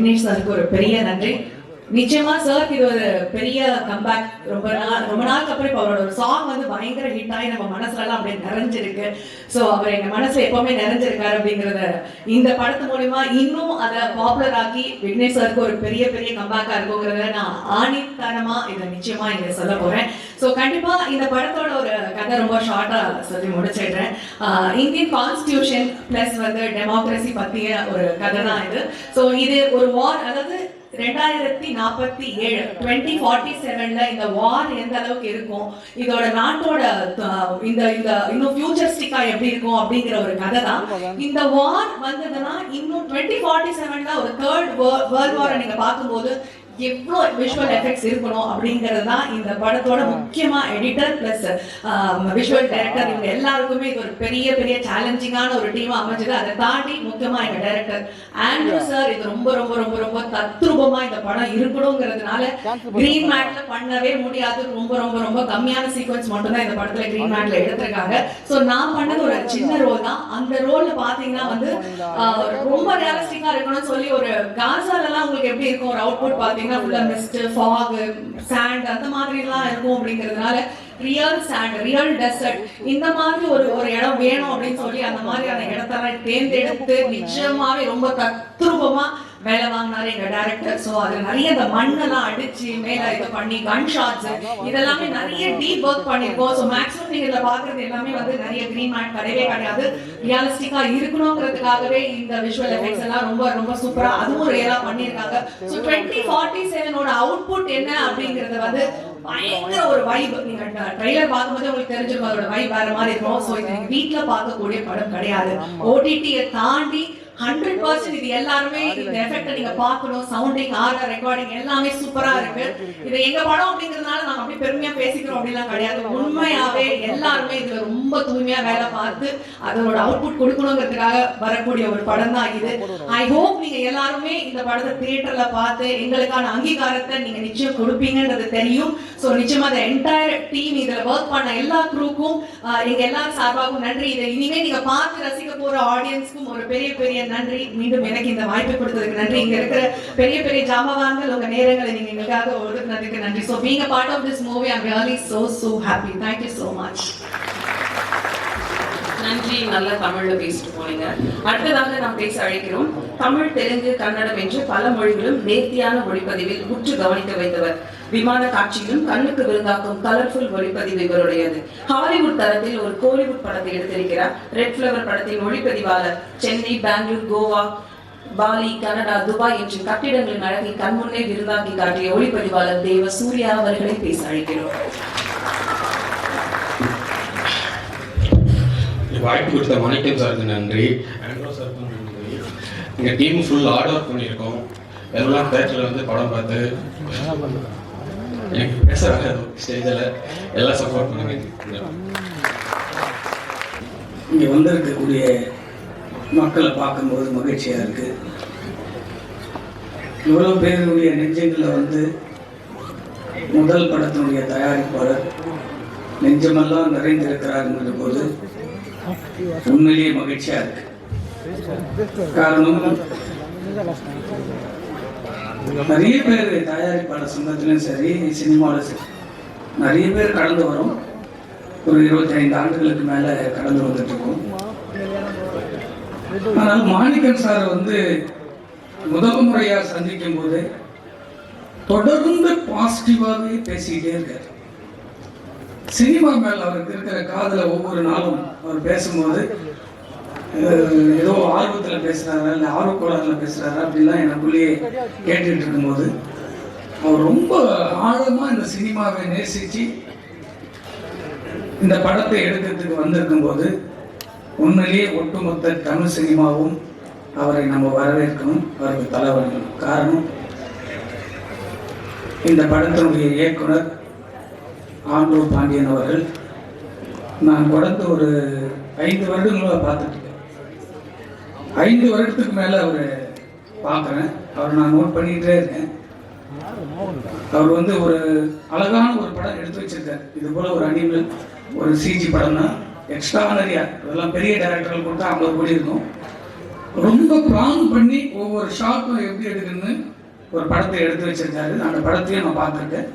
விக்னேஷ் சாருக்கு ஒரு பெரிய நன்றி. நிச்சயமா சார் இது ஒரு பெரிய கம்பேக். ரொம்ப நாளுக்கு அப்புறம் இப்போ அவரோட ஒரு சாங் வந்து பயங்கர ஹிட் ஆகி நம்ம மனசுல எல்லாம் அப்படியே நிறைஞ்சிருக்கு. ஸோ அவர் எங்க மனசுல எப்பவுமே நிறைஞ்சிருக்காரு அப்படிங்கறத இந்த படத்து மூலியமா இன்னும் அதை பாப்புலர் ஆக்கி விக்னேஷ் சாருக்கு ஒரு பெரிய பெரிய கம்பேக்கா இருக்குங்கிறத நான் ஆணித்தனமா இதை நிச்சயமா இங்க சொல்ல போறேன். ஸோ கண்டிப்பா இந்த படத்தோட ஒரு கதை ரொம்ப ஷார்ட்டா சொல்லி முடிச்சிடுறேன். இந்தியன் கான்ஸ்டியூஷன் பிளஸ் வந்து டெமோக்ரஸி பத்திய ஒரு கதை தான் இது. ஸோ இது ஒரு வார், அதாவது 2047 2047ல இந்த வார் எந்த அளவுக்கு இருக்கும், இதோட நாட்டோட இந்த இந்த இன்னும் ஃபியூச்சரிஸ்டிக்கா எப்படி இருக்கும் அப்படிங்கிற ஒரு கதை தான். இந்த வார் வந்ததுன்னா இன்னும் 2047ல ஒரு தேர்ட் வேர்ல்ட் வாரை நீங்க பார்க்கும்போது எவ்வளோ விஷுவல் எஃபெக்ட்ஸ் இருக்கணும் அப்படிங்கிறது தான் இந்த படத்தோட முக்கியமா எடிட்டர் பிளஸ் விஷுவல் டைரக்டர் இவங்க எல்லாருக்குமே இது ஒரு பெரிய பெரிய சேலஞ்சிங்கான ஒரு டீமா அமைஞ்சது. அதை தாண்டி முக்கியமா எங்க டைரக்டர் ஆண்ட்ரூ சார் இது ரொம்ப ரொம்ப ரொம்ப ரொம்ப தத்ரூபமா இந்த படம் இருக்கணுங்கிறதுனால கிரீன் மேட்ல பண்ணவே முடியாது. ரொம்ப ரொம்ப ரொம்ப கம்மியான சீக்வன்ஸ் மட்டும் தான் இந்த படத்துல கிரீன் மேட்ல எடுத்திருக்காங்க. ஸோ நான் பண்ணது ஒரு சின்ன ரோல் தான். அந்த ரோல்ல பாத்தீங்கன்னா வந்து ரொம்ப ரியலிஸ்டிக்கா இருக்கணும்னு சொல்லி ஒரு காசால எல்லாம் உங்களுக்கு எப்படி இருக்கும் ஒரு அவுட்புட் பாத்தீங்கன்னா ஃபுல்லா மிஸ்ட், ஃபாக், சாண்ட் அந்த மாதிரி எல்லாம் இருக்கும். அப்படிங்கிறதுனால ரியல் சாண்ட், ரியல் டெசர்ட் இந்த மாதிரி ஒரு இடம் வேணும் அப்படின்னு சொல்லி அந்த மாதிரியான இடத்தெல்லாம் தேர்ந்தெடுத்து நிச்சயமாவே ரொம்ப தத்ரூபமா வேலை வாங்கினாரு எங்க டைரக்டர். ஸோ அது நிறைய இந்த மண்ணெல்லாம் அடிச்சு மேல இது பண்ணி கன் ஷாட்ஸ் இதெல்லாமே நிறைய டீப் ஒர்க் பண்ணிருக்கோம். ஸோ மேக்ஸிமம் நீங்க இதுல பாக்குறது எல்லாமே வந்து நிறைய கிரீன் மேட் கிடையவே கிடையாது. ரியலிஸ்டிக்கா இருக்கணுங்கிறதுக்காகவே இந்த விஷுவல் எஃபெக்ட்ஸ் எல்லாம் ரொம்ப ரொம்ப சூப்பரா அதுவும் ரியலா பண்ணிருக்காங்க. ஸோ 2047ஓட அவுட்புட் என்ன அப்படிங்கறது வந்து பயங்கர ஒரு வைப். நீங்க ட்ரைலர் பார்க்கும்போது உங்களுக்கு தெரிஞ்சிருக்கும் அதோட வைப் வேற மாதிரி இருக்கும். ஸோ இது வீட்டுல பார்க்கக்கூடிய படம் கிடையாது. ஓடிடியை தாண்டி 100% இது எல்லாருமே இந்த எஃபெக்ட் நீங்க பார்க்கணும். சவுண்டிங், ஆர்ஆர், ரெக்கார்டிங் எல்லாமே சூப்பரா இருக்கு. இது எங்க படம் அப்படிங்கிறதுனால நாங்க அப்படியே பெருமையா பேசிக்கிறோம் அப்படிலாம் கிடையாது. உண்மையாவே எல்லாருமே இதுல ரொம்ப தூய்மையா வேலை பார்த்து அதோட அவுட்புட் கொடுக்கணுங்கிறதுக்காக வரக்கூடிய ஒரு படம் தான் இது. ஐ ஹோப் நீங்க எல்லாருமே இந்த படத்தை தியேட்டர்ல பார்த்து எங்களுக்கான அங்கீகாரத்தை நீங்க நிச்சயம் கொடுப்பீங்கன்றது தெரியும். ஸோ நிச்சயமா அந்த என்டையர் டீம் இதுல ஒர்க் பண்ண எல்லா குரூக்கும் எங்க எல்லாரும் சார்பாகவும் நன்றி. இதை இனிமே நீங்க பார்த்து ரசிக்க போற ஆடியன்ஸ்க்கும் ஒரு பெரிய பெரிய நன்றி. மீண்டும் எனக்கு இந்த வாய்ப்பை கொடுத்ததுக்கு நன்றி. இங்க இருக்கிற பெரிய பெரிய ஜாமவான்கள் உங்க நேரங்களை நீங்க எங்களுக்காக ஒதுக்குனதுக்கு நன்றி. So being a part of this movie, I'm really so happy. Thank you so much. நன்றி. நல்ல தமிழ்ல பேசிட்டு போனீங்க. அடுத்ததாக நாம் பேச அழைக்கிறோம் தமிழ், தெலுங்கு, கன்னடம் என்று பல மொழிகளும் நேர்த்தியான ஒளிப்பதிவில் உற்று கவனிக்க வைத்தவர். விமான காட்சியிலும் கண்ணுக்கு விருந்தாக்கும் கலர்ஃபுல் ஒளிப்பதிவு இவருடையது. ஹாலிவுட் தரத்தில் ஒரு கோலிவுட் படத்தை எடுத்திருக்கிறார். ரெட் ஃபிளவர் படத்தின் ஒளிப்பதிவாளர். Chennai, Bengaluru, Goa, Bali, Canada, Dubai என்று கட்டிடங்களின் அழகை கண்முன்னே விருந்தாக்கி காட்டிய ஒளிப்பதிவாளர் தேவ சூர்யா அவர்களை பேச அழைக்கிறோம். வாய்ப்பு கொடுத்த மணிக்கம் சாருக்கு நன்றி, ஆண்ட்ரூ சாருக்கும் நன்றி. எங்கள் டீம் ஃபுல் ஹார்ட் ஒர்க் பண்ணியிருக்கோம். எல்லாம் தேட்டரில் வந்து படம் பார்த்து எனக்கு பேச வராது ஸ்டேஜில் எல்லாம் சப்போர்ட் பண்ணுங்க. இங்கே வந்திருக்கக்கூடிய மக்களை பார்க்கும்போது மகிழ்ச்சியாக இருக்குது. இவ்வளோ பேருடைய நெஞ்சங்களில் வந்து முதல் படத்தினுடைய தயாரிப்பாளர் நெஞ்சமெல்லாம் நிறைந்திருக்கிறாருங்கிற போது உண்மையிலேயே மகிழ்ச்சியாக இருக்கு. காரணம் நிறைய பேர் தயாரிப்பாளர் சங்கத்திலும் சரி, சினிமாவில் சரி நிறைய பேர் கடந்து வரும். ஒரு 25 ஆண்டுகளுக்கு மேலே கடந்து வந்துட்டு இருக்கோம். ஆனால் மாணிக்கம் சாரை வந்து முதல் முறையாக சந்திக்கும் போது தொடர்ந்து பாசிட்டிவாகவே பேசிக்கிட்டே இருக்காரு. சினிமா மேல் அவருக்கு இருக்கிற காதல ஒவ்வொரு நாளும் அவர் பேசும்போது ஏதோ ஆர்வத்தில் பேசுறாரா இல்லை ஆர்வக்கோளாறுல பேசுறாரா அப்படிலாம் எனக்குள்ளேயே கேட்டுட்டு இருக்கும்போது அவர் ரொம்ப ஆழமா இந்த சினிமாவை நேசிச்சு இந்த படத்தை எடுக்கிறதுக்கு வந்திருக்கும் போது உண்மையிலேயே ஒட்டுமொத்த தமிழ் சினிமாவும் அவரை நம்ம வரவேற்கணும், அவருக்கு தலைவர்கள். காரணம், இந்த படத்தினுடைய இயக்குனர் ஆண்ட்ரூ பாண்டியன் அவர்கள் நான் தொடர்ந்து ஒரு 5 வருடங்களாக பார்த்துட்டு இருக்கேன். 5 வருடத்துக்கு மேலே அவரை பார்க்குறேன். அவர் நான் நோட் பண்ணிக்கிட்டே இருக்கேன். அவர் வந்து ஒரு அழகான ஒரு படம் எடுத்து வச்சிருக்காரு. இது போல ஒரு அனிமல், ஒரு சிஜி படம் தான் எக்ஸ்ட்ரானரியா. இதெல்லாம் பெரிய டைரக்டர்கள் கொடுத்தா 50 கோடி இருக்கும். ரொம்ப பிளான் பண்ணி ஒவ்வொரு ஷாட்டும் எப்படி எடுக்கணும்னு ஒரு படத்தை எடுத்து வச்சிருக்காரு. அந்த படத்தையும் நான் பார்த்துருக்கேன்.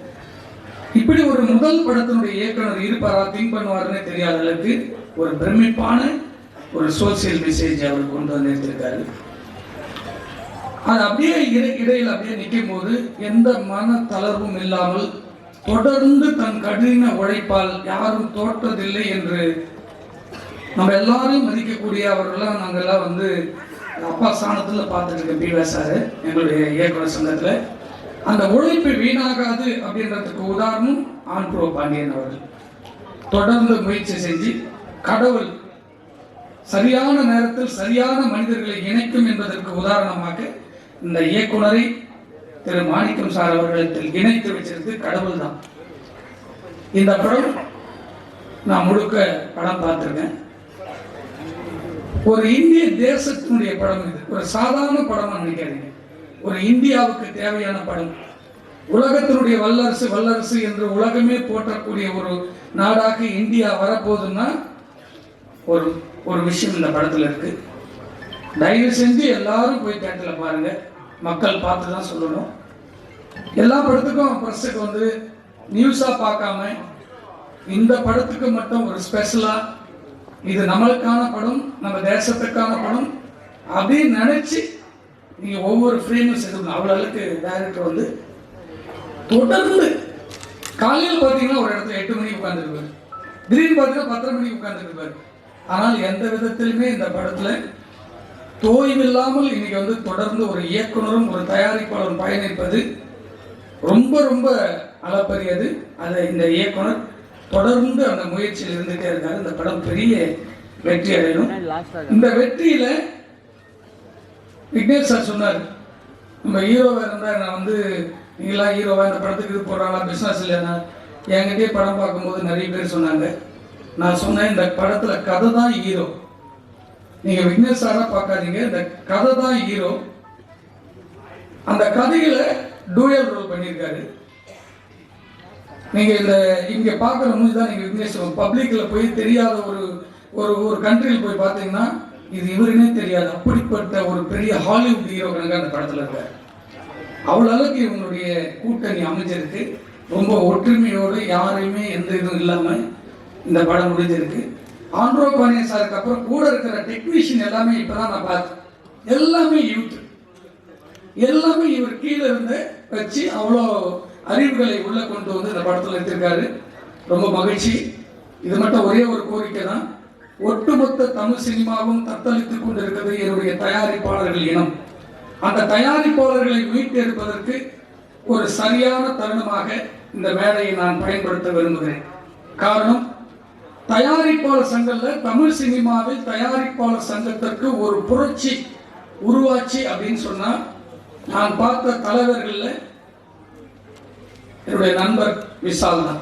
இப்படி ஒரு முதல் படத்தினுடைய இயக்குனர் இருப்பாரா, திங்க் பண்ணுவாருன்னு தெரியாத அளவுக்கு ஒரு பிரமிப்பான ஒரு சோசியல் மெசேஜ் அவர் கொண்டு வந்து எடுத்திருக்காரு. அது அப்படியே இடையில் அப்படியே நிற்கும் போது எந்த மன தளர்வும் இல்லாமல் தொடர்ந்து தன் கடின உழைப்பால் யாரும் தோற்றதில்லை என்று நம்ம எல்லாரும் மதிக்கக்கூடிய அவர்கள்லாம் நாங்கள்லாம் வந்து அப்பா ஸ்தானத்தில் பார்த்துட்டு இருக்க பிவா சார் எங்களுடைய இயக்குனர் சங்கத்தில். அந்த உழைப்பு வீணாகாது அப்படின்றதுக்கு உதாரணம் ஆண்ட்ரோ பாண்டியன் அவர்கள். தொடர்ந்து முயற்சி செஞ்சு கடவுள் சரியான நேரத்தில் சரியான மனிதர்களை இணைக்கும் என்பதற்கு உதாரணமாக இந்த இயக்குனரை திரு மாணிக்கம் சார் அவர்களிடத்தில் இணைத்து வச்சிருக்கு கடவுள் தான். இந்த படம் நான் முழுக்க படம் பார்த்திருக்கேன். ஒரு இந்திய தேசத்தினுடைய படம் இது. ஒரு சாதாரண படமா நினைக்காதீங்க. ஒரு இந்தியாவுக்கு தேவையான படம். உலகத்தினுடைய வல்லரசு என்று உலகமே போற்றக்கூடிய ஒரு நாடாக இந்தியா வரப்போகுதுன்னா ஒரு ஒரு விஷயம் இந்த படத்துல இருக்கு. தயவு செஞ்சு எல்லாரும் போய் தியேட்டர்ல பாருங்க. மக்கள் பார்த்து தான் சொல்லணும். எல்லா படத்துக்கும் பிரஸுக்கு வந்து நியூஸா பார்க்காம இந்த படத்துக்கு மட்டும் ஒரு ஸ்பெஷலா இது நம்மளுக்கான படம், நம்ம தேசத்துக்கான படம் அப்படின்னு நினைச்சு நீங்க ஒவ்வொரு ஃப்ரேமும் செதுக்கணும். அவ்வளோ அளவுக்கு டைரக்டர் வந்து தொடர்ந்து காலையில் பார்த்தீங்கன்னா ஒரு இடத்துல 8 மணிக்கு உட்காந்துருப்பாரு, திடீர்னு பார்த்தீங்கன்னா 10 மணிக்கு உட்காந்துருப்பாரு. ஆனால் எந்த விதத்திலுமே இந்த படத்துல தோய்வில்லாமல் இன்னைக்கு வந்து தொடர்ந்து ஒரு இயக்குனரும் ஒரு தயாரிப்பாளரும் பயணிப்பது ரொம்ப ரொம்ப அளப்பரியது. அதை இந்த இயக்குனர் தொடர்ந்து அந்த முயற்சியில் இருந்துட்டே இருக்காரு. இந்த படம் பெரிய வெற்றி அடையணும். இந்த வெற்றியில விக்னேஷ் சார் சொன்னார், நம்ம ஹீரோவா இருந்தா நான் வந்து நீங்களா ஹீரோவா இந்த படத்துக்கு இது போடுறாங்களா பிசினஸ் இல்லைன்னா என்கிட்டயே படம் பார்க்கும்போது நிறைய பேர் சொன்னாங்க. நான் சொன்னேன் இந்த படத்துல கதை தான் ஹீரோ, நீங்க விக்னேஷ் சாரா பார்க்காதீங்க, இந்த கதை தான் ஹீரோ. அந்த கதையில டூயல் ரோல் பண்ணியிருக்காரு. நீங்க இந்த இங்க பார்க்குற மூஞ்சி தான் நீங்க விக்னேஷ். பப்ளிக்ல போய் தெரியாத ஒரு ஒரு ஒரு கண்ட்ரியில் போய் பார்த்தீங்கன்னா இது இவருன்னே தெரியாது. அப்படிப்பட்ட ஒரு பெரிய ஹாலிவுட் ஹீரோ கணக்கு அந்த படத்துல இருக்காரு. அவ்வளோ அளவுக்கு இவங்களுடைய கூட்டணி அமைஞ்சிருக்கு. ரொம்ப ஒற்றுமையோடு யாரையுமே எந்த இதுவும் இல்லாம இந்த படம் முடிஞ்சிருக்கு. ஆண்ட்ரோ பாண்டியன் சாருக்கு அப்புறம் கூட இருக்கிற டெக்னீஷியன் எல்லாமே இப்பதான் நான் பார்த்தேன். எல்லாமே யூத், எல்லாமே இவர் கீழே இருந்து வச்சு அவ்வளோ அறிவுகளை உள்ள கொண்டு வந்து இந்த படத்தில் எடுத்திருக்காரு. ரொம்ப மகிழ்ச்சி. இது மட்டும் ஒரே ஒரு கோரிக்கை தான், ஒட்டுமொத்த தமிழ் சினிமாவும் தத்தளித்துக் கொண்டிருக்கிறது என்னுடைய தயாரிப்பாளர்கள் இனம். அந்த தயாரிப்பாளர்களை மீட்டெடுப்பதற்கு ஒரு சரியான தருணமாக இந்த மேடையை நான் பயன்படுத்த விரும்புகிறேன். காரணம், தயாரிப்பாளர் சங்கத்துல தமிழ் சினிமாவில் தயாரிப்பாளர் சங்கத்திற்கு ஒரு புரட்சி உருவாச்சு அப்படின்னு சொன்னா நான் பார்த்த தலைவர்கள்ல என்னுடைய நண்பர் விஷால் தான்.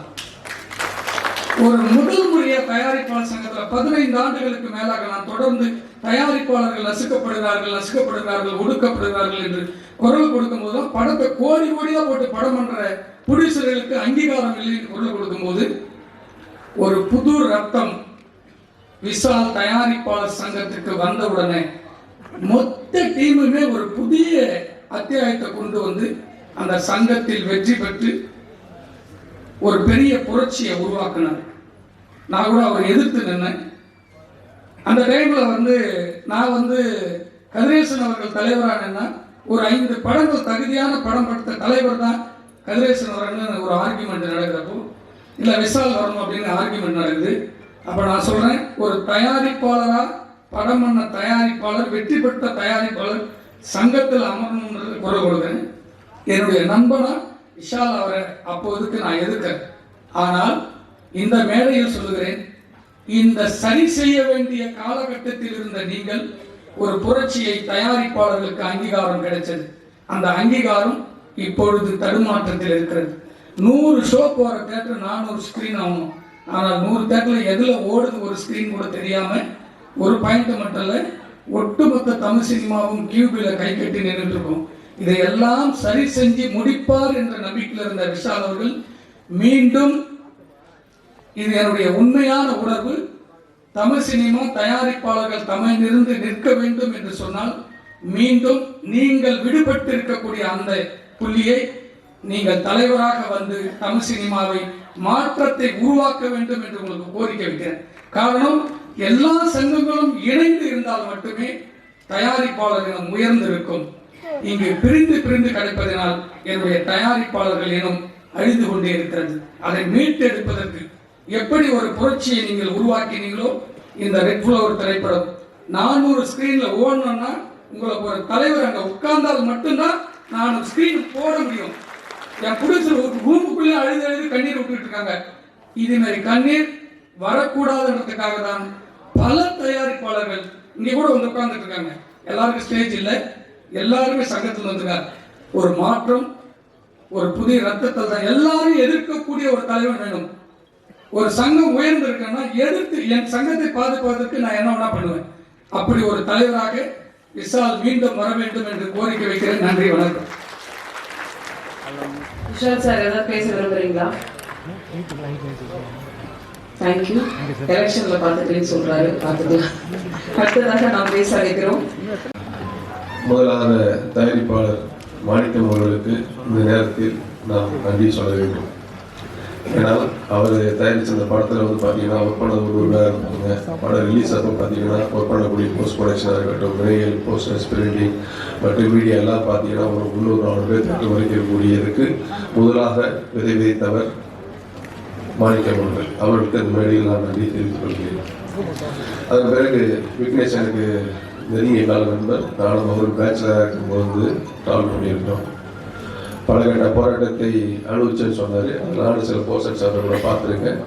ஒரு முதல் முறைய தயாரிப்பாளர் சங்கத்துல 15 ஆண்டுகளுக்கு மேலாக நான் தொடர்ந்து தயாரிப்பாளர்கள் நசுக்கப்படுகிறார்கள் ஒடுக்கப்படுகிறார்கள் என்று குரல் கொடுக்கும் போது படத்தை கோடி கோடியா போட்டு படம் பண்ற புடிசர்களுக்கு அங்கீகாரம் இல்லை என்று குரல் கொடுக்கும் போது ஒரு புது ரத்தம் விஷால் தயாரிப்பாளர் சங்கத்துக்கு வந்தவுடனே மொத்த டீமுமே ஒரு புதிய அத்தியாயத்தை கொண்டு வந்து அந்த சங்கத்தில் வெற்றி பெற்று ஒரு பெரிய புரட்சியை உருவாக்கினார். நான் கூட அவரை எதிர்த்து நின்னேன். அந்த டைம்ல வந்து நான் வந்து கதிரேசன் அவர்கள் தலைவரான ஒரு 5 படங்கள் தகுதியான படம் படுத்த தலைவர் தான் கதிரேசன் அவர்கள் ஒரு ஆர்கியூமெண்ட் நடக்கிறப்போ இல்லை விஷால் வரணும் அப்படின்னு ஆர்கியூமெண்ட் நடக்குது. அப்போ நான் சொல்றேன், ஒரு தயாரிப்பாளரா படம் பண்ண தயாரிப்பாளர் வெற்றி பெற்ற தயாரிப்பாளர் சங்கத்தில் அமரணுன்றது குரல் கொடுக்குறேன். என்னுடைய நண்பனா விஷால் அவரை அப்போதுக்கு நான் எதிர்க்கிறேன். ஆனால் இந்த மேடையில் சொல்லுகிறேன், இந்த சரி செய்ய வேண்டிய காலகட்டத்தில் இருந்த நீங்கள் ஒரு புரட்சியை தயாரிப்பாளர்களுக்கு அங்கீகாரம் கிடைச்சது. அந்த அங்கீகாரம் இப்பொழுது தடுமாற்றத்தில் இருக்கிறது. 100 ஷோ போற தேட்டர் 400 ஸ்கிரீன் ஆகணும். ஆனால் 100 தேட்டர்ல எதுல ஓடுது ஒரு ஸ்கிரீன் கூட தெரியாம ஒரு பாயிண்ட் மட்டும் இல்ல, ஒட்டுமொத்த தமிழ் சினிமாவும் கியூபில கை கட்டி நின்றுட்டு இருக்கும். இதையெல்லாம் சரி செஞ்சு முடிப்பார் என்ற நம்பிக்கையில் இருந்த விஷால் அவர்கள் மீண்டும், இது என்னுடைய உண்மையான உணர்வு, தமிழ் சினிமா தயாரிப்பாளர்கள் தமிழிலிருந்து நிற்க வேண்டும் என்று சொன்னால் மீண்டும் நீங்கள் விடுபட்டிருக்கக்கூடிய அந்த புள்ளியை நீங்கள் தலைவராக வந்து தமிழ் சினிமாவை மாற்றத்தை உருவாக்க வேண்டும் என்று உங்களுக்கு கோரிக்கை வைக்கிறேன். காரணம், எல்லா சங்கங்களும் இணைந்து இருந்தால் மட்டுமே தயாரிப்பாளர் இனம் உயர்ந்திருக்கும். இங்கு பிரிந்து பிரிந்து கிடைப்பதனால் என்னுடைய தயாரிப்பாளர்கள் இனம் அழிந்து கொண்டே இருக்கிறது. அதை மீட்டெடுப்பதற்கு எப்படி ஒரு புரட்சியை நீங்கள் உருவாக்கினீங்களோ, இந்த ரெட் ஃப்ளவர் திரைப்படம் 400 ஸ்கிரீன்ல ஓடணும்னா உங்களுக்கு ஒரு தலைவர் அங்க உட்கார்ந்தால் மட்டும்தான் நான் ஸ்கிரீன் போட முடியும். என் புடிச்சு ஒரு ரூமுக்குள்ளே அழுது அழுது கண்ணீர் விட்டுட்டு இருக்காங்க. இது மாதிரி கண்ணீர் வரக்கூடாதுன்றதுக்காக தான் பல தயாரிப்பாளர்கள் இங்க கூட வந்து உட்கார்ந்துட்டு இருக்காங்க. எல்லாருக்கும் ஸ்டேஜ் இல்லை, எல்லாருமே சங்கத்தில் வந்துருக்காங்க. ஒரு மாற்றம், ஒரு புதிய ரத்தத்தை தான் எல்லாரும் எதிர்க்கக்கூடிய ஒரு தலைவர் வேணும். ஒரு சங்கம் உயர்ந்து இருக்கேன்னா எதிர்த்து என் சங்கத்தை பாதுகாப்பதற்கு நான் என்ன வேணா பண்ணுவேன். அப்படி ஒரு தலைவராக விஷால் மீண்டும் வர வேண்டும் என்று கோரிக்கை வைக்கிறேன். நன்றி, வணக்கம். விஷால் சார் ஏதாவது பேச விரும்புறீங்களா? தேங்க்யூ. எலெக்ஷன்ல பார்த்துக்கலன்னு சொல்றாரு, பார்த்துக்கலாம். அடுத்ததாக நாம் பேச அழைக்கிறோம். முதலான தயாரிப்பாளர் மாணிக்கம் அவர்களுக்கு இந்த நேரத்தில் நாம் நன்றி சொல்ல வேண்டும். ஏன்னா அவர் தயாரித்த அந்த படத்தில் வந்து பார்த்தீங்கன்னா ஒர்க் பண்ணது ஒரு வேலை இருப்பாங்க. படம் ரிலீஸ் அப்போ பார்த்தீங்கன்னா ஒர்க் பண்ணக்கூடிய போஸ்ட் ப்ரொடக்ஷனாக இருக்கட்டும், விரைகள், போஸ்டர்ஸ், பிரிண்டிங் மற்றும் மீடியா எல்லாம் பார்த்தீங்கன்னா ஒரு 300 பேர் தட்டு வரைக்கக்கூடியதுக்கு முதலாக விதைத்தவர் மாணிக்கம் அவர்களுக்கு அந்த மேடையில் நான் நன்றி தெரிவித்துக் கொள்கிறேன். அதன் பிறகு விக்னேஷ் எனக்கு நெருங்கிய கால நண்பர். நானும் அவர் பேச்சுலராக இருக்கும்போது ட்ராவல் பண்ணியிருக்கோம். பலகட்ட போராட்டத்தை அனுபவிச்சேன்னு சொன்னார். அதனால சில போஸ்டர்ஸ் அவர்களை பார்த்துருக்கேன்.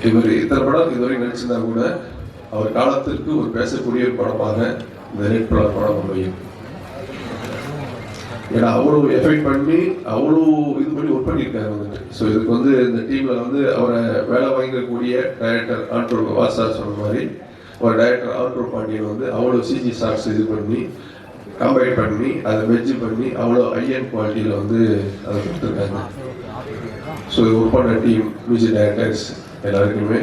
இவர் இத்தனை படம் இதுவரை நடிச்சிருந்தா கூட அவர் காலத்திற்கு ஒரு பேசக்கூடிய ஒரு படமாக இந்த ரெட் ஃப்ளவர் படம் அமையும். ஏன்னா அவ்வளோ எஃபெக்ட் பண்ணி அவ்வளோ இது பண்ணி ஒர்க் பண்ணியிருக்காரு வந்துட்டு. ஸோ இதுக்கு வந்து இந்த டீமில் வந்து அவரை வேலை வாங்கக்கூடிய டைரக்டர் ஆண்ட்ரோ வாசார் சொன்ன மாதிரி ஒரு டைரக்டர் ஆண்ட்ரோ பாண்டியன் வந்து அவ்வளோ சிஜி ஷார்ட்ஸ் இது பண்ணி கம்பைன் பண்ணி அதை வெஜ் பண்ணி அவ்வளோ ஹையன் குவாலிட்டியில் வந்து அதை கொடுத்துருக்காங்க. ஸோ ஒர்க் பண்ண டீம், மியூசிக் டைரக்டர்ஸ் எல்லாருக்குமே,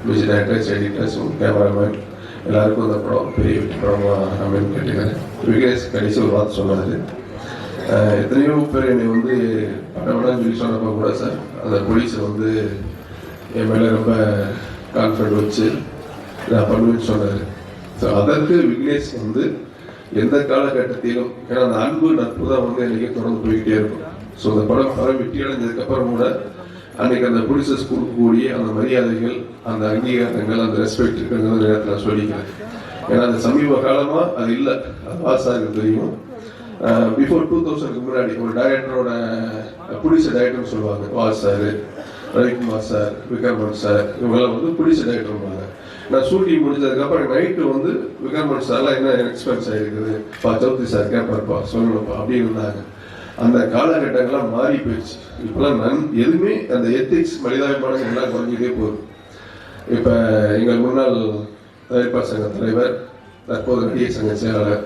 மியூசிக் டைரக்டர்ஸ், எடிட்டர்ஸும், கேமராமேன் எல்லாருக்கும் அந்த படம் பெரிய வெற்றி படமாக அமைன்னு கேட்டுக்கிறேன். விக்னேஷ் கடைசி ஒரு வார்த்தை சொன்னார். எத்தனையோ பேர் என்னை வந்து படம் வேணாம்னு சொல்லி சொன்னப்போ கூட சார் அந்த போலீஸை வந்து என் மேலே ரொம்ப கான்ஃபிடன்ட் வச்சு நான் பண்ணுவேன்னு சொன்னார். ஸோ அதற்கு விக்னேஷ் வந்து எந்த காலகட்டத்திலும், ஏன்னா அந்த அன்பு நட்பு தான் வந்து எனக்கு தொடர்ந்து போய்கிட்டே இருக்கும். ஸோ அந்த படம் வெற்றி அடைஞ்சதுக்கு அப்புறம் கூட அன்னைக்கு அந்த ப்ரொடியூசர்ஸ் கொடுக்கக்கூடிய அந்த மரியாதைகள், அந்த அங்கீகாரங்கள், அந்த ரெஸ்பெக்ட் இருக்கிறது நேரத்தில் நான் சொல்லிக்கிறேன். ஏன்னா அந்த சமீப காலமாக அது இல்லை, அது வாசாருக்கு தெரியும். பிஃபோர் 2000க்கு முன்னாடி ஒரு டைரக்டரோட ப்ரொடியூசர் டைரக்டர்னு சொல்லுவாங்க. Was sir, Ravikumar sir, Vikraman sir, இவங்கெல்லாம் வந்து ப்ரொடியூசர் டைரக்டர்வாங்க. நான் ஷூட்டிங் முடிஞ்சதுக்கப்புறம் நைட்டு வந்து விக்ரமன் சார்லாம் என்ன எக்ஸ்பென்ஸ் ஆகிருக்குது பா, சௌத்ரி சார் கேட்பாருப்பா, சொல்லணும்ப்பா அப்படின்னு இருந்தாங்க. அந்த காலகட்டங்கள்லாம் மாறி போயிடுச்சு. இப்போலாம் எதுவுமே அந்த எத்திக்ஸ், மனிதாபிமானம் எல்லாம் குறைஞ்சிட்டே போகுது. இப்போ எங்கள் முன்னாள் தயாரிப்பாளர் சங்க தலைவர், தற்போது நடிகர் சங்க செயலாளர்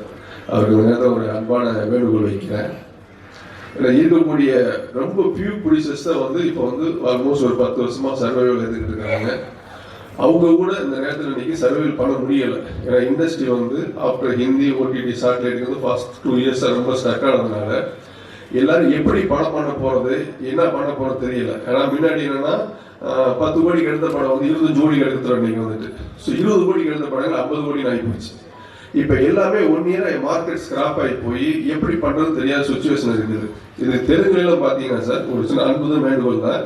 அவருக்கு நேரத்தில் ஒரு அன்பான வேண்டுகோள் வைக்கிறேன். ஏன்னா இருக்கக்கூடிய ரொம்ப ஃபியூ ப்ரொடியூசர்ஸ் தான் வந்து இப்போ வந்து ஆல்மோஸ்ட் ஒரு 10 வருஷமாக சர்வைவல் எடுத்துக்கிட்டு இருக்காங்க. அவங்க கூட இந்த நேரத்தில் இன்னைக்கு சர்வைவல் பண்ண முடியலை. ஏன்னா இண்டஸ்ட்ரி வந்து ஆஃப்டர் ஹிந்தி, ஓடிடி, சாட்டிலைட் வந்து ஃபாஸ்ட் 2 இயர்ஸாக ரொம்ப ஸ்டக் ஆனதுனால எல்லாரும் எப்படி படம் பண்ண போகிறது, என்ன பண்ண போகிறது தெரியல. ஏன்னா முன்னாடி என்னன்னா 10 கோடிக்கு எடுத்த படம் வந்து 20 கோடிக்கு எடுத்துறோம் இன்னைக்கு வந்துட்டு. ஸோ 20 கோடிக்கு எடுத்த படங்கள் 50 கோடி ஆகி போச்சு. இப்போ எல்லாமே 1 இயர் மார்க்கெட் ஸ்கிராப் ஆகி போய் எப்படி பண்ணுறது தெரியாத சுச்சுவேஷன் இருக்குது. இது தெலுங்குலாம் பார்த்தீங்கன்னா சார் ஒரு சின்ன அன்புதான் வேண்டுகோள் தான்.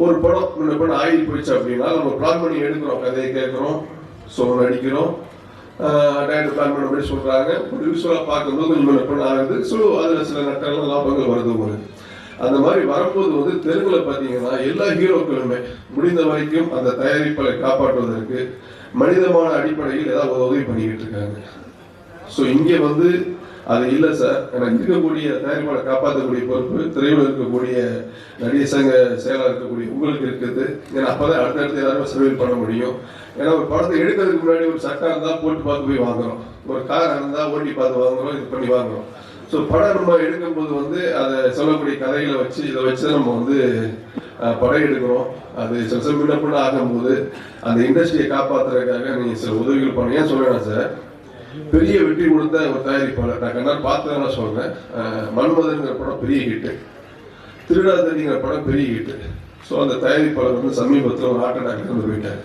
ஒரு படம் இன்னொரு படம் ஆகி போயிடுச்சு அப்படின்னா நம்ம பிளான் பண்ணி எடுக்கிறோம், கதையை கேட்குறோம், ஸோ நடிக்கிறோம், டைரக்டர் பிளான் பண்ண மாதிரி சொல்கிறாங்க. ஒரு யூஸ்வலாக பார்க்கும்போது கொஞ்சம் முன்ன ஆகுது. ஸோ அதில் சில நட்டங்கள் லாபங்கள் வருது உங்களுக்கு. அந்த மாதிரி வரும்போது வந்து தெலுங்குல பார்த்தீங்கன்னா எல்லா ஹீரோக்களுமே முடிந்த வரைக்கும் அந்த தயாரிப்பை காப்பாற்றுவதற்கு மனிதமான அடிப்படையில் ஏதாவது உதவி பண்ணிக்கிட்டு இருக்காங்க. ஸோ இங்கே வந்து அது இல்லை சார். எனக்கு இருக்கக்கூடிய தயாரிப்பாளை காப்பாற்றக்கூடிய பொறுப்பு திரையில் இருக்கக்கூடிய நடிகர் சங்க செயலாக இருக்கக்கூடிய உங்களுக்கு இருக்குது. ஏன்னா அப்போதான் அடுத்தடுத்து எல்லாருமே சர்வைவ் பண்ண முடியும். ஏன்னா ஒரு படத்தை எடுக்கிறதுக்கு முன்னாடி ஒரு சட்டா இருந்தால் போட்டு பார்த்து போய் வாங்குறோம், ஒரு கார் இருந்தால் ஓட்டி பார்த்து வாங்குறோம், இது பண்ணி வாங்குறோம். ஸோ படம் நம்ம எடுக்கும்போது வந்து அதை சொல்லக்கூடிய கதைகளை வச்சு இதை வச்சு நம்ம வந்து படம் எடுக்கிறோம். அது சில சமயம் முன்ன ஆகும்போது அந்த இண்டஸ்ட்ரியை காப்பாற்றுறதுக்காக நீங்கள் சில உதவிகள் பண்ண. ஏன் சொல்றேன்னா சார், பெரிய வெற்றி கொடுத்த ஒரு தயாரிப்பாளர். நான் கண்ணால் பார்த்ததுனால சொல்றேன். மன்மதன்கிற படம் பெரிய ஹிட்டு, திருடாதடிங்கிற படம் பெரிய ஹிட்டு. ஸோ அந்த தயாரிப்பாளர் வந்து சமீபத்தில் ஒரு ஹார்ட் அட்டாக் இருந்து போயிட்டார்.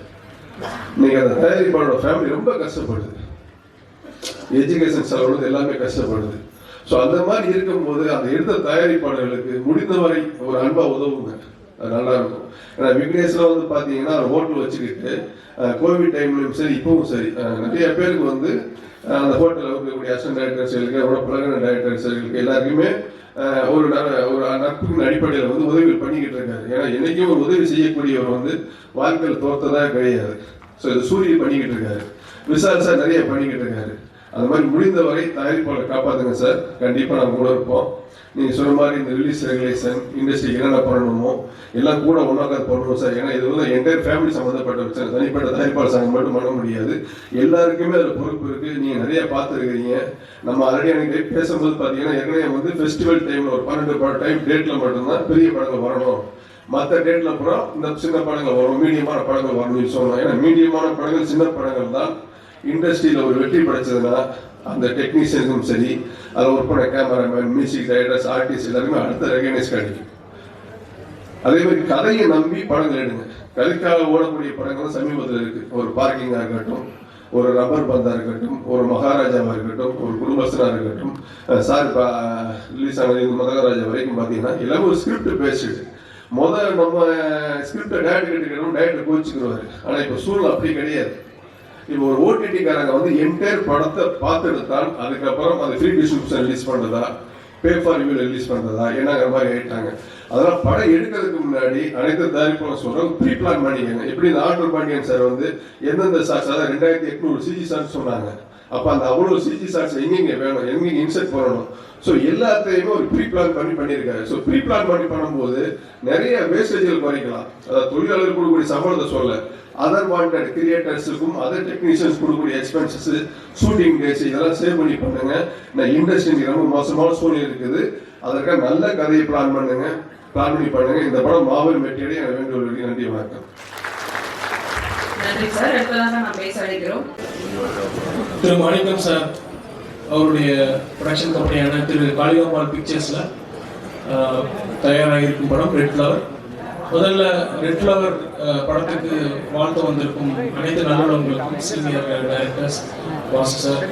இன்னைக்கு அந்த தயாரிப்பாளரோட ஃபேமிலி ரொம்ப கஷ்டப்படுது, எஜுகேஷன் செலவு எல்லாமே கஷ்டப்படுது. ஸோ அந்த மாதிரி இருக்கும்போது அந்த எடுத்த தயாரிப்பாளர்களுக்கு முடிந்தவரை ஒரு அன்பா உதவுங்க, அது நல்லா இருக்கும். ஏன்னா விக்னேஷ்லாம் வந்து பார்த்தீங்கன்னா ஹோட்டல் வச்சுக்கிட்டு கோவிட் டைம்லையும் சரி இப்பவும் சரி நிறைய பேருக்கு வந்து அந்த ஹோட்டலில் இருக்கக்கூடிய அசிஸ்டன்ட் டைரக்டர்ஸ்களுக்கு அவரோட பழகின டைரக்டர்ஸ்களுக்கு எல்லாருக்குமே ஒரு நட்புக்கு அடிப்படையில் வந்து உதவிகள் பண்ணிக்கிட்டு இருக்காரு. ஏன்னா என்னைக்கும் ஒரு உதவி செய்யக்கூடியவர் வந்து வாழ்க்கையில் தோற்றதா கிடையாது. ஸோ இது சூரிய பண்ணிக்கிட்டு இருக்காரு, விசால் சார் நிறைய பண்ணிக்கிட்டு இருக்காரு. அந்த மாதிரி முடிந்தவரை தயாரிப்பாளர் காப்பாற்றுங்க சார், கண்டிப்பாக நம்ம கூட இருப்போம். நீங்கள் சொன்ன மாதிரி இந்த ரிலீஸ் ரெகுலேஷன் இண்டஸ்ட்ரிக்கு என்னென்ன பண்ணணுமோ எல்லாம் கூட ஒன்றாக பண்ணணும் சார். ஏன்னா இது வந்து என்டையர் ஃபேமிலி சம்மந்தப்பட்ட பிரச்சனை, தனிப்பட்ட தயாரிப்பாளர் சங்கம் மட்டும் பண்ண முடியாது, எல்லாருக்குமே அதில் பொறுப்பு இருக்குது. நீங்கள் நிறைய பார்த்துருக்கிறீங்க. நம்ம ஆல்ரெடி எனக்கு பேசும்போது பார்த்தீங்கன்னா ஏற்கனவே வந்து ஃபெஸ்டிவல் டைமில் ஒரு 12 டைம் டேட்டில் மட்டும்தான் பெரிய படங்கள் வரணும், மற்ற டேட்டில் பூரா இந்த சின்ன படங்கள் வரும், மீடியமான படங்கள் வரணும்னு சொன்னோம். ஏன்னா மீடியமான படங்கள் சின்ன படங்கள் தான் இண்டஸ்ட்ரியில் ஒரு வெற்றி படைச்சதுன்னா அந்த டெக்னீஷியனுக்கும் சரி, அதில் ஒர்க் பண்ண கேமராமேன், மியூசிக் டைரக்டர்ஸ், ஆர்டிஸ்ட் எல்லாருமே அடுத்த ரெகனைஸ் கிடைக்கும். அதே மாதிரி கதையை நம்பி படங்கள் எடுங்க. கதைக்காக ஓடக்கூடிய படங்கள் சமீபத்தில் இருக்கு. ஒரு பார்க்கிங்காக இருக்கட்டும், ஒரு ரப்பர் பந்தா இருக்கட்டும், ஒரு மகாராஜாவாக இருக்கட்டும், ஒரு குடும்பஸ்தனா இருக்கட்டும், சார் ரிலீஸ் ஆனது மகாராஜா வரைக்கும் பார்த்தீங்கன்னா எல்லாமே ஒரு ஸ்கிரிப்ட் பேஸ்டு. நம்ம ஸ்கிரிப்டை டேரக்டர் கிட்ட டேரக்டர் கோச்சிக்கிறாரு. ஆனால் இப்போ சூழல் அப்படி கிடையாது. இப்போ ஒரு ஓடிடிக்காரங்க வந்து என்டையர் படத்தை பார்த்துடுத்தான் அதுக்கப்புறம் அந்த ஃப்ரீ டிஸ்ட்ரிபியூஷன் ரிலீஸ் பண்ணுறதா, பே ஃபார் ரிவ்யூ ரிலீஸ் பண்ணுறதா என்னங்கிற மாதிரி ஆயிட்டாங்க. அதெல்லாம் படம் எடுக்கிறதுக்கு முன்னாடி அனைத்து தயாரிப்பாளர் சொல்கிறோம், ப்ரீ பிளான் பண்ணிக்கங்க. எப்படி இந்த ஆர்டர் பாண்டியன் சார் வந்து எந்தெந்த ஷார்ட்ஸ், அதாவது 2800 சிஜி ஷார்ட்ஸ் சொன்னாங்க. அப்போ அந்த அவ்வளோ சிஜி ஷார்ட்ஸ் எங்கெங்க வேணும், எங்கெங்க இன்சர்ட் பண்ணணும், ஸோ எல்லாத்தையுமே ஒரு ப்ரீ பிளான் பண்ணியிருக்காரு. ஸோ ப்ரீ பிளான் பண்ணும்போது நிறைய வேஸ்டேஜ்கள் குறைக்கலாம். அதாவது தொழிலாளர்கள் கொடுக்கக்கூடிய சம்பளத்தை சொல்ல, அதர் வாண்டட் கிரியேட்டர்ஸுக்கும் அதர் டெக்னீஷியன்ஸ் கொடுக்கக்கூடிய எக்ஸ்பென்சஸ், ஷூட்டிங் டேஸ் இதெல்லாம் சேவ் பண்ணி பண்ணுங்க. நான் இண்டஸ்ட்ரி ரொம்ப மோசமான சூழ்நிலை இருக்குது, அதற்காக நல்ல கதையை பிளான் பண்ணுங்க, பிளான் பண்ணி பண்ணுங்க. இந்த படம் மாபெரும் வெற்றியடைய எனக்கு வேண்டிய நன்றி, வணக்கம். நன்றி சார். அடுத்ததாக நான் பேச அழைக்கிறோம் திரு மாணிக்கம் சார். அவருடைய ப்ரொடக்ஷன் கம்பெனியான திரு காளிகாம்பாள் பிக்சர்ஸ்ல தயாராக இருக்கும் படம் ரெட் ஃப்ளவர். முதல்ல ரெட் ஃப்ளவர் படத்துக்கு வாழ்த்து வந்திருக்கும் அனைத்து நல்லவங்களுக்கும், சீனியர் டைரக்டர்ஸ் வாசு சார்,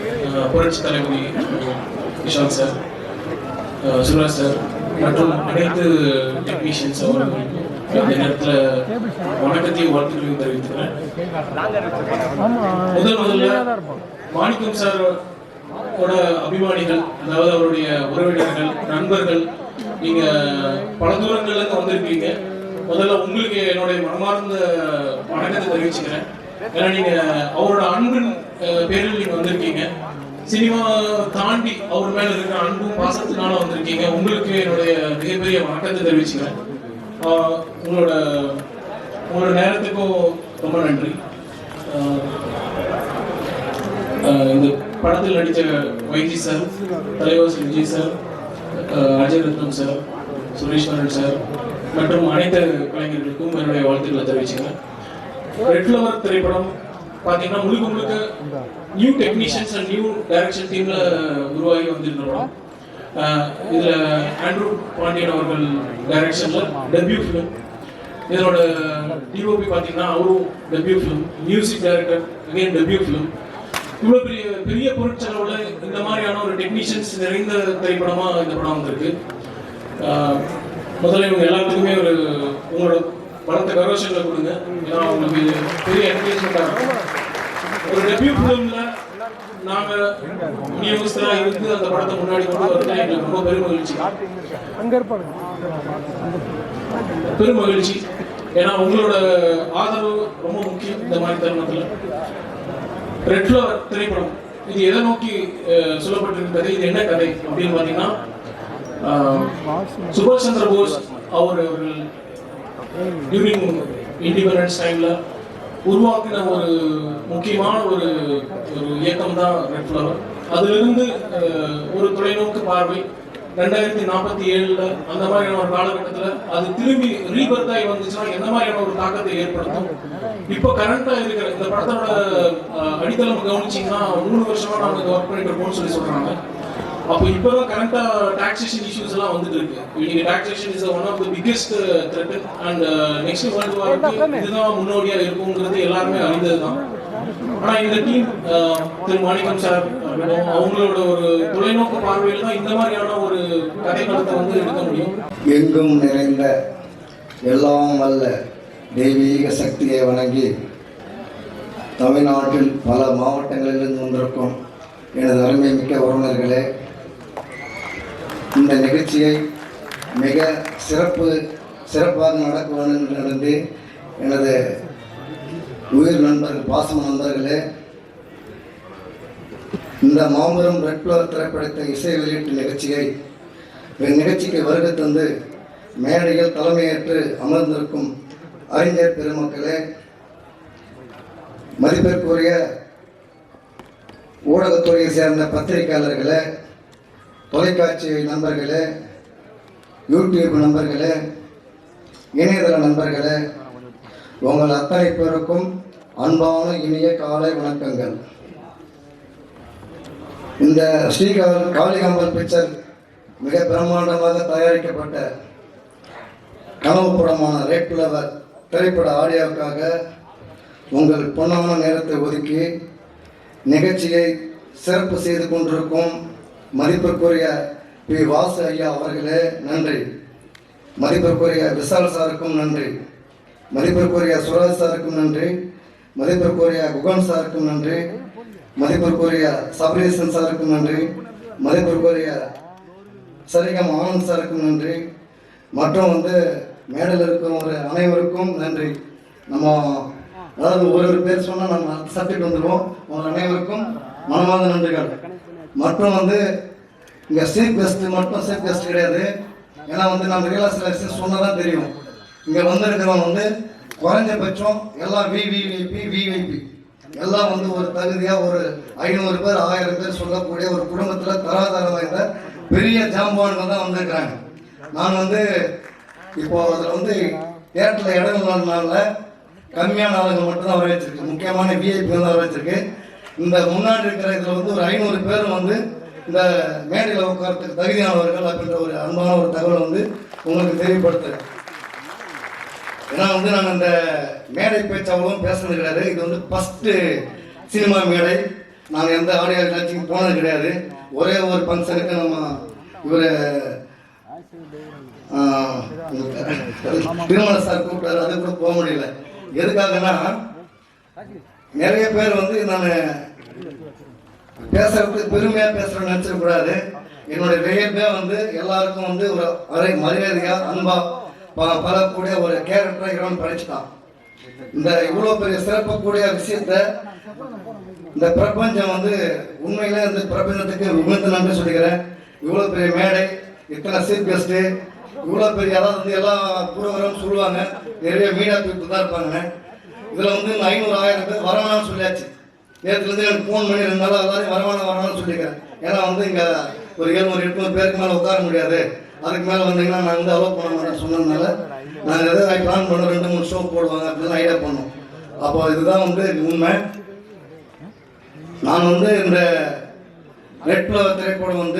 புரட்சி தலைவி விஷால் சார், சுரேஷ் சார் மற்றும் அனைத்து டெக்னீஷியன்ஸ் அவர்களுக்கும் இந்த நேரத்தில் வணக்கத்தையும் வாழ்த்துக்களையும் தெரிவித்துக்கிறேன். முதல்ல மாணிக்கம் சார் அபிமானிகள், அதாவது அவருடைய உறவினர்கள், நண்பர்கள், நீங்க பல தூரங்கள்ல இருந்து வந்திருக்கீங்க. முதல்ல உங்களுக்கு என்னுடைய மனமார்ந்த வணக்கத்தை தெரிவிச்சுக்கிறேன். ஏன்னா நீங்க அவரோட அன்பின் பேரில் நீங்க வந்திருக்கீங்க. சினிமா தாண்டி அவர் மேல இருக்கிற அன்பும் பாசத்தினால வந்திருக்கீங்க. உங்களுக்கு என்னுடைய மிகப்பெரிய வணக்கத்தை தெரிவிச்சுக்கிறேன். உங்களோட நேரத்துக்கும் ரொம்ப நன்றி. இந்த படத்தில் நடித்த வைஜி சார், தலைவர் விஜய் சார், அஜய் ரத்னம் சார், சுரேஷ்வரன் சார் மற்றும் அனைத்து கலைஞர்களுக்கும் என்னுடைய வாழ்த்துக்களை தெரிவிச்சுக்கிறேன். ரெட் ஃப்ளவர் திரைப்படம் பார்த்தீங்கன்னா முழுக்க new technicians and new direction டீம்ல உருவாகி வந்திருந்த படம். இதுல ஆண்ட்ரூ பாண்டியன் அவர்கள் டைரக்ஷன்ல டெபியூ ஃபிலிம். இதோட டிஓபி பார்த்தீங்கன்னா அவரும் debut film. Music director again debut film. இவ்வளவு பெரிய பொருட்செலவுல இந்த மாதிரியான ஒரு டெக்னீஷியன்ஸ் நிறைந்த திரைப்படமா இந்த படம் வந்திருக்கு. முதல்ல இவங்க எல்லாத்துக்குமே உங்களோட பலத்தை கரோஷன்ல கொடுங்க. ஏன்னா உங்களுக்கு பெரிய என்கரேஜ்மெண்டா இருக்கும். ஒரு டெபியூ ஃபிலிம்ல நாங்க விநியோகஸ்தரா இருந்து அந்த படத்தை முன்னாடி கொண்டு வரது எங்களுக்கு ரொம்ப பெருமகிழ்ச்சி. ஏன்னா உங்களோட ஆதரவு ரொம்ப முக்கியம் இந்த மாதிரி தருணத்துல. ரெட் ஃப்ளவர் திரைப்படம் இது எதை நோக்கி சொல்லப்பட்டிருக்கிறது, இது என்ன கதை அப்படின்னு பார்த்தீங்கன்னா, சுபாஷ் சந்திர போஸ் அவர்கள் டியூரிங் இண்டிபெண்டன்ஸ் டைம்ல உருவாக்கின ஒரு முக்கியமான ஒரு இயக்கம் தான் ரெட் ஃப்ளவர். அதிலிருந்து ஒரு தொலைநோக்கு பார்வை, 2047 அந்த மாதிரியான ஒரு காலகட்டத்தில் அது திரும்பி ரீபர்த் ஆகி வந்துச்சுன்னா எந்த மாதிரியான ஒரு தாக்கத்தை ஏற்படுத்தும்? இப்போ கரண்டா இருக்கிற இந்த படத்தோட அடித்தளம் கவனிச்சிங்கன்னா 3 வருஷமா நாங்கள் இதை ஒர்க் பண்ணிட்டு இருக்கோம்னு சொல்றாங்க. அப்போ இப்போதான் கரண்டா டாக்ஸேஷன் இஷ்யூஸ் எல்லாம் வந்துட்டு இருக்கு. இன்னைக்கு taxation is one of the biggest threat and next world வாருக்கு இதுதான் முன்னோடியா இருக்குங்கிறது எல்லாருமே அறிந்ததுதான். ஆனா இந்த டீம் திரு மாணிக்கம் சார் அவங்களோட ஒரு தொலைநோக்கு பார்வையில் தான் இந்த மாதிரியான ஒரு கதைக்களத்தை வந்து எடுக்க முடியும். எங்கும் நிறைந்த எல்லாம் வல்ல தெய்வீக சக்தியை வணங்கி தமிழ்நாட்டில் பல மாவட்டங்களிலிருந்து வந்திருக்கும் எனது அருமை மிக்க உறவினர்களே, இந்த நிகழ்ச்சியை மிக சிறப்பாக நடக்க வேண்டும் என்று எனது உயிர் நண்பர்கள், பாசம நண்பர்களே, இந்த மாபெரும் ரெட் ஃப்ளவர் திரைப்படத்தை இசை வெளியீட்டு நிகழ்ச்சிக்கு வருகை தந்து மேடையில் தலைமையேற்று அமர்ந்திருக்கும் அறிஞர் பெருமக்களே, மதிப்பிற்குரிய ஊடகத்துறையை சேர்ந்த பத்திரிகையாளர்களே, தொலைக்காட்சி நண்பர்களே, யூடியூப் நண்பர்களே, இணையதள நண்பர்களே, உங்கள் அத்தனை பேருக்கும் அன்பான இனிய காலை வணக்கங்கள். இந்த காளிகாம்பல் பிக்சர் மிக பிரம்மாண்டமாக தயாரிக்கப்பட்ட கனவு படமான ரெட் ஃப்ளவர் திரைப்பட ஆடியோவுக்காக உங்கள் பொன்னான நேரத்தை ஒதுக்கி நிகழ்ச்சியை சிறப்பு செய்து கொண்டிருக்கும் மதிப்பிற்குரிய பி. வாசு ஐயா அவர்களே நன்றி. மதிப்பிற்குரிய விஷால் சாருக்கும் நன்றி. மதிப்பிற்குரிய சுராஜ் சாருக்கும் நன்றி. மதிப்பிற்குரிய குகன் சாருக்கும் நன்றி. மதிப்பிற்குரிய சபரீசன் சாருக்கும் நன்றி. மதிப்பிற்குரிய சரிகம் ஆனந்த் சாருக்கும் நன்றி. மற்றும் மேடையில் இருக்கிற அனைவருக்கும் நன்றி. நம்ம அதாவது ஒரு பேர் சொன்னால் நம்ம சப்ஜெக்ட் வந்துடுவோம். உங்கள் அனைவருக்கும் மனமார்ந்த நன்றிகள். மற்றும் இங்கே சீஃப் கெஸ்ட் மட்டும் சீஃப் கெஸ்ட் கிடையாது. ஏன்னா நம்ம ரியல் செலக்ஷன் சொன்னதான் தெரியும். இங்கே வந்திருக்கிறவங்க குறைஞ்சபட்சம் எல்லாம் விவிஐபி எல்லாம் ஒரு தகுதியாக ஒரு 500 பேர் 1000 பேர் சொல்லக்கூடிய ஒரு குடும்பத்தில் தராதரம் வாய்ந்த பெரிய ஜாம்பான்கள் தான் வந்திருக்கிறாங்க. நான் இப்போ அதில் தேட்டரில் இடம் இல்லாதனால கம்மியான ஆளுங்க மட்டும் தான் வர வச்சிருக்கு. முக்கியமான விஐபி தான் வர வச்சிருக்கு. இந்த முன்னாடி இருக்கிற இதில் ஒரு 500 பேர் இந்த மேடையில் உட்காரத்துக்கு தகுதியானவர்கள் அப்படின்ற ஒரு அன்பான ஒரு தகவலை உங்களுக்கு தெரியப்படுத்துகிறேன். ஏன்னா நான் இந்த மேடை பேச்சு அவ்வளவும் பேசுறது கிடையாது. இது ஃபஸ்ட்டு சினிமா மேடை. நாங்கள் எந்த ஆடியோ காட்சிக்கு போனது கிடையாது. ஒரே ஒரு ஃபங்க்ஷனுக்கு நம்ம இவர் திருமண சார் கூப்பிட்டாரு, அது கூட போக முடியல. எதுக்காகனா நிறைய பேர் நான் பேசுறதுக்கு பெருமையாக பேசுகிறேன்னு நினச்சிடக்கூடாது. என்னுடைய வேகமே எல்லாருக்கும் ஒரு அரை மரியாதையாக அன்பாக பரக்கூடிய ஒரு கேரக்டரை இவன் படிச்சுட்டான். இந்த இவ்வளோ பெரிய சிறப்பக்கூடிய விஷயத்த இந்த பிரபஞ்சம் உண்மையிலே இந்த பிரபஞ்சத்துக்கு உண்மைத்து நன்றி சொல்லிக்கிறேன். இவ்வளோ பெரிய மேடை, இத்தனை சீஃப் கெஸ்ட்டு, இவ்வளோ பெரிய அதாவது எல்லாம் ப்ரோக்ராம் சொல்லுவாங்க. நிறைய மீடியா பீப்புள் தான் இருப்பாங்க. இதில் 500-1000 பேர் வரவானான்னு சொல்லியாச்சு. நேரத்துலேருந்து எனக்கு ஃபோன் பண்ணி 2 நாளாக எல்லாரையும் வரவானான்னு சொல்லிக்கிறேன். ஏன்னா இங்கே ஒரு 700-800 பேருக்கு மேலே உட்கார முடியாது. அதுக்கு மேலே வந்தீங்கன்னா நான் அலோவ் பண்ண மாட்டேன்னு சொன்னதுனால நாங்கள் எதாவது பிளான் பண்ணோம். 2-3 ஷோ போடுவாங்க அப்படின்னு ஐடியா பண்ணோம். அப்போ இதுதான் உண்மை. நான் இந்த ரெட் ஃப்ளவர் திரைப்படம்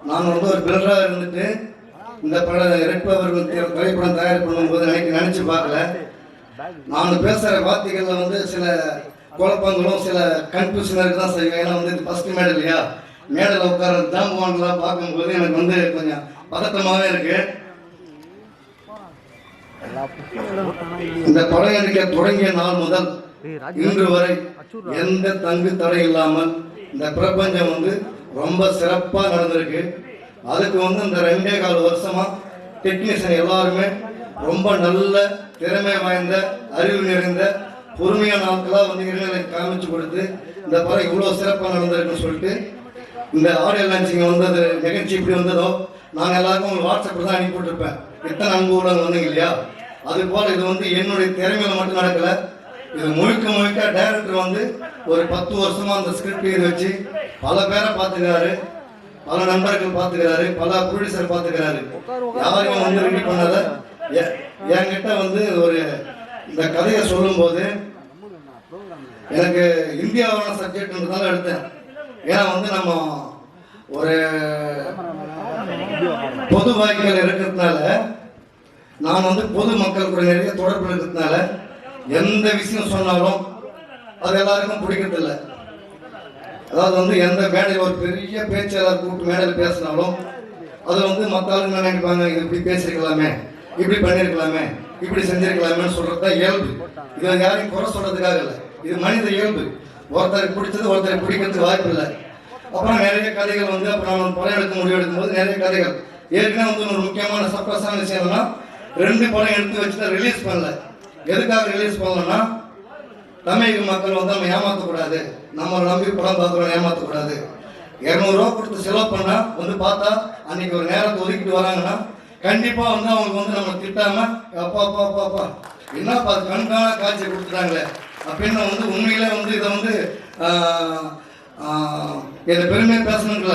நான் ஒரு பில்டராக இருந்துட்டு இந்த ரெட் ஃப்ளவர் திரைப்படம் தயார் பண்ணும்போது நினைச்சு பார்க்கல. நான் பேசுகிற வார்த்தைகளில் சில குழப்பங்களும் சில கன்ஃபியூஷன் தான் செய்வேன். ஏன்னா இது ஃபர்ஸ்ட் மேடை இல்லையா, மேடையில் உட்கார ஜாம்பவான்லாம் பார்க்கும்போது எனக்கு கொஞ்சம் பதட்டமாகவே இருக்கு. இந்த படம் நடிக்க தொடங்கிய நாள் முதல் இன்று வரை எந்த தங்கு தடை இல்லாமல் இந்த பிரபஞ்சம் ரொம்ப சிறப்பாக நடந்திருக்கு. அதுக்கு இந்த 2.25 வருஷமா டெக்னீஷியன் எல்லாருமே ரொம்ப நல்ல திறமை வாய்ந்த அறிவு நிறைந்த பொறுமையான ஆட்களாக இளைஞர்களை காமிச்சு கொடுத்து இந்த படம் இவ்வளோ சிறப்பாக நடந்திருக்குன்னு சொல்லிட்டு இந்த ஆடியோ லான்ச்சிங் அது நிகழ்ச்சி இப்படி வந்ததோ நாங்கள் எல்லாருக்கும் உங்களுக்கு வாட்ஸ்அப்பில் தான் அனுப்பிவிட்டுருப்பேன். எத்தனை அன்புடன் வந்தீங்க இல்லையா? அது போல் இது என்னுடைய திறமையில மட்டும் நடக்கலை. இது முழுக்க டைரக்டர் ஒரு 10 வருஷமா அந்த ஸ்கிரிப்ட் இது வச்சு பல பேரை பார்த்துக்கிறாரு. பல நண்பர்கள் பார்த்துக்கிறாரு, பல ப்ரொடியூசர் பார்த்துக்கிறாரு. யாரையும் வந்து ரெடி பண்ணாத என்கிட்ட வந்து ஒரு இந்த கதையை சொல்லும்போது எனக்கு இந்தியாவான சப்ஜெக்ட்ன்றதால எடுத்தேன். ஏன்னா வந்து நம்ம ஒரு பொது வாய்க்கால் இருக்கிறதுனால, நான் வந்து பொது மக்கள் கூட நிறைய தொடர்பு இருக்கிறதுனால எந்த விஷயம் சொன்னாலும் அது எல்லாருக்கும் பிடிக்கிறதில்ல. அதாவது வந்து எந்த மேடையில் ஒரு பெரிய பேச்சாளர் கூப்பிட்டு மேடையில் பேசினாலும் அது வந்து மற்ற ஆளுங்க நினைப்பாங்க, இது இப்படி பேசியிருக்கலாமே, இப்படி பண்ணியிருக்கலாமே, இப்படி செஞ்சிருக்கலாமேன்னு சொல்கிறது தான் இயல்பு. இது யாரையும் குறை சொல்கிறதுக்காக இல்லை, இது மனித இயல்பு. ஒருத்தருக்கு பிடிச்சது ஒருத்தருக்கு பிடிக்கிறதுக்கு வாய்ப்பு இல்லை. அப்புறம் நிறைய கதைகள் வந்து அப்புறம் நம்ம படம் எடுக்க முடிவு எடுக்கும்போது நிறைய கதைகள் ஏற்கனவே வந்து ஒரு முக்கியமான சர்ப்ரைஸான விஷயம்னா 2 படம் எடுத்து வச்சுட்டு ரிலீஸ் பண்ணல. எதுக்காக ரிலீஸ் பண்ணலன்னா, தமிழக மக்கள் வந்து நம்ம ஏமாற்றக்கூடாது, நம்ம நம்பி படம் பார்க்குறோம் ஏமாற்றக்கூடாது. 200 ரூபா கொடுத்து செலவு பண்ணால் வந்து பார்த்தா அன்னைக்கு ஒரு நேரத்தை ஒதுக்கிட்டு வராங்கன்னா கண்டிப்பாக வந்து அவங்க வந்து நம்ம திட்டாமல் அப்பா அப்பா அப்பா அப்பா என்னப்பா கண்காண காட்சி கொடுத்துட்டாங்களே அப்படின்னு வந்து உண்மையிலே வந்து இதை வந்து என்னை பெருமையாக பேசணுங்கள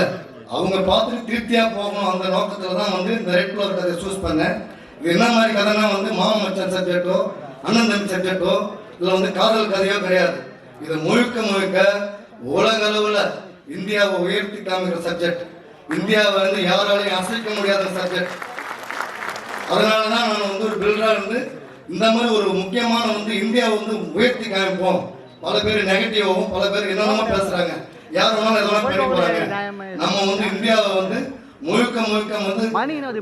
அவங்க பார்த்துட்டு திருப்தியாக போகணும். அந்த நோக்கத்தில் தான் வந்து இந்த ரெட் கலர் கதையை சூஸ் பண்ணேன். இது என்ன மாதிரி கதைனா வந்து மாமா மச்சான் சப்ஜெக்டோ அண்ணன் தம்பி சப்ஜெக்டோ இல்லை வந்து காதல் கதையோ கிடையாது. இது முழுக்க முழுக்க உலக அளவில் இந்தியாவை உயர்த்தி காமிக்கிற சப்ஜெக்ட். இந்தியாவை வந்து யாராலையும் அசைக்க முடியாத சப்ஜெக்ட். அதனால தான் நான் வந்து ஒரு பில்டராக இருந்து இந்த மாதிரி ஒரு முக்கியமான வந்து இந்தியாவை வந்து உயர்த்தி காமிப்போம். பல பேர் நெகட்டிவாகவும் பல பேர் என்னென்னமோ பேசுகிறாங்க, யார் வேணாலும் எதெல்லாம் பண்ணி போகிறாங்க. நம்ம வந்து இந்தியாவை வந்து முழுக்க முழுக்க வந்து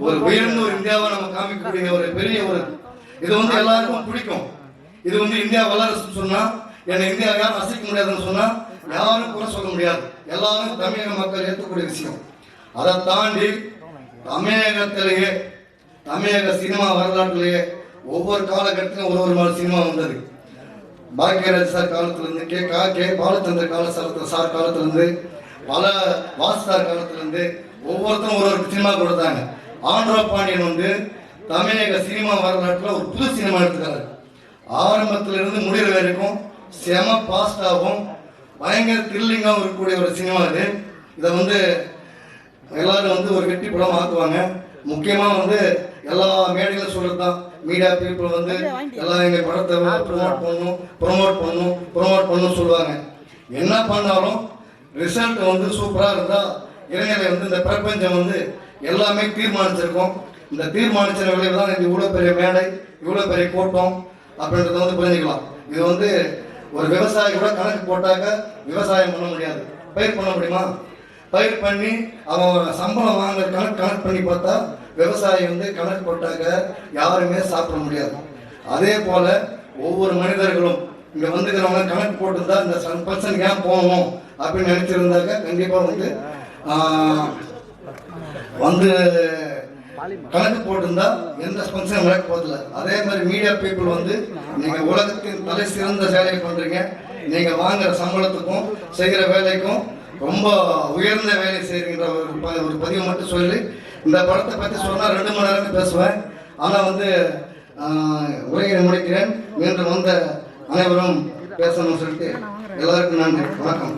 ஒரு உயர்ந்த ஒரு இந்தியாவை நம்ம காமிக்கக்கூடிய ஒரு பெரிய ஒரு இது வந்து எல்லாருக்கும் பிடிக்கும். இது வந்து இந்தியா வல்லரசுன்னு சொன்னா, என்னை இந்தியா யாரும் அசைக்க முடியாதுன்னு சொன்னா யாரும் கூட சொல்ல முடியாது. எல்லாரும் தமிழக மக்கள் ஏற்கக்கூடிய விஷயம். அதை தாண்டி தமிழகத்திலேயே தமிழக சினிமா வரலாற்றிலேயே ஒவ்வொரு காலகட்டத்திலும் ஒரு மாதிரி சினிமா வந்தது. பாக்யராஜ் சார் காலத்திலிருந்து கே பாலச்சந்திர சார் காலத்திலிருந்து பல வாசுதார் காலத்திலிருந்து ஒவ்வொருத்தரும் ஒரு சினிமா கொடுத்தாங்க. ஆந்திரா பாண்டியன் வந்து தமிழக சினிமா வரலாற்றில் ஒரு புது சினிமா எடுத்துக்கிறாரு. ஆரம்பத்திலிருந்து முடிகிற வரைக்கும் செம பாஸ்டாகவும் பயங்கர த்ரில்லிங்காகவும் இருக்கக்கூடிய ஒரு சினிமா இது. இதை வந்து எல்லாரும் வந்து ஒரு வெற்றி படம் ஆக்குவாங்க. முக்கியமாக வந்து எல்லா மேடைகளும் சொல்கிறது தான், மீடியா பீப்புள் வந்து எல்லாம் எங்கள் படத்தை ப்ரொமோட் பண்ணணும் சொல்லுவாங்க. என்ன பண்ணாலும் ரிசல்ட் வந்து சூப்பராக இருந்தால் இளைஞரை வந்து இந்த பிரபஞ்சம் வந்து எல்லாமே தீர்மானிச்சிருக்கோம். இந்த தீர்மானிச்ச விளைவு தான் இது இவ்வளோ பெரிய மேடை, இவ்வளோ பெரிய கூட்டம் அப்படின்றத வந்து புரிஞ்சுக்கலாம். இது வந்து ஒரு விவசாயி கூட கணக்கு போட்டாக்க விவசாயம் பண்ண முடியாது. பயிர் பண்ண முடியுமா? பயிர் பண்ணி அவன் சம்பளம் வாங்குற கணக்கு பண்ணி பார்த்தா விவசாயி வந்து கணக்கு போட்டாக்க யாருமே சாப்பிட முடியாது. அதே போல ஒவ்வொரு மனிதர்களும் இங்கே வந்துக்கிறவங்க கணக்கு போட்டுருந்தா இந்த பர்சன் ஏன் போகணும் அப்படின்னு நினைச்சிருந்தாக்க கண்டிப்பாக வந்து கணக்கு போட்டிருந்தா எந்த ஸ்பென்சரும் நடக்க போதில்லை. அதே மாதிரி மீடியா பீப்புள் வந்து நீங்கள் உலகத்தின் தலை சிறந்த வேலையை பண்ணுறீங்க. நீங்கள் வாங்குற சம்பளத்துக்கும் செய்கிற வேலைக்கும் ரொம்ப உயர்ந்த வேலை செய்கிற ஒரு பதிவு மட்டும் சொல்லி இந்த படத்தை பற்றி சொன்னால் 2 மணி நேரம் பேசுவேன். ஆனால் வந்து உரையை முடிக்கிறேன். மீண்டும் வந்த அனைவரும் பேசணும்னு சொல்லிட்டு எல்லாருக்கும் நன்றி, வணக்கம்.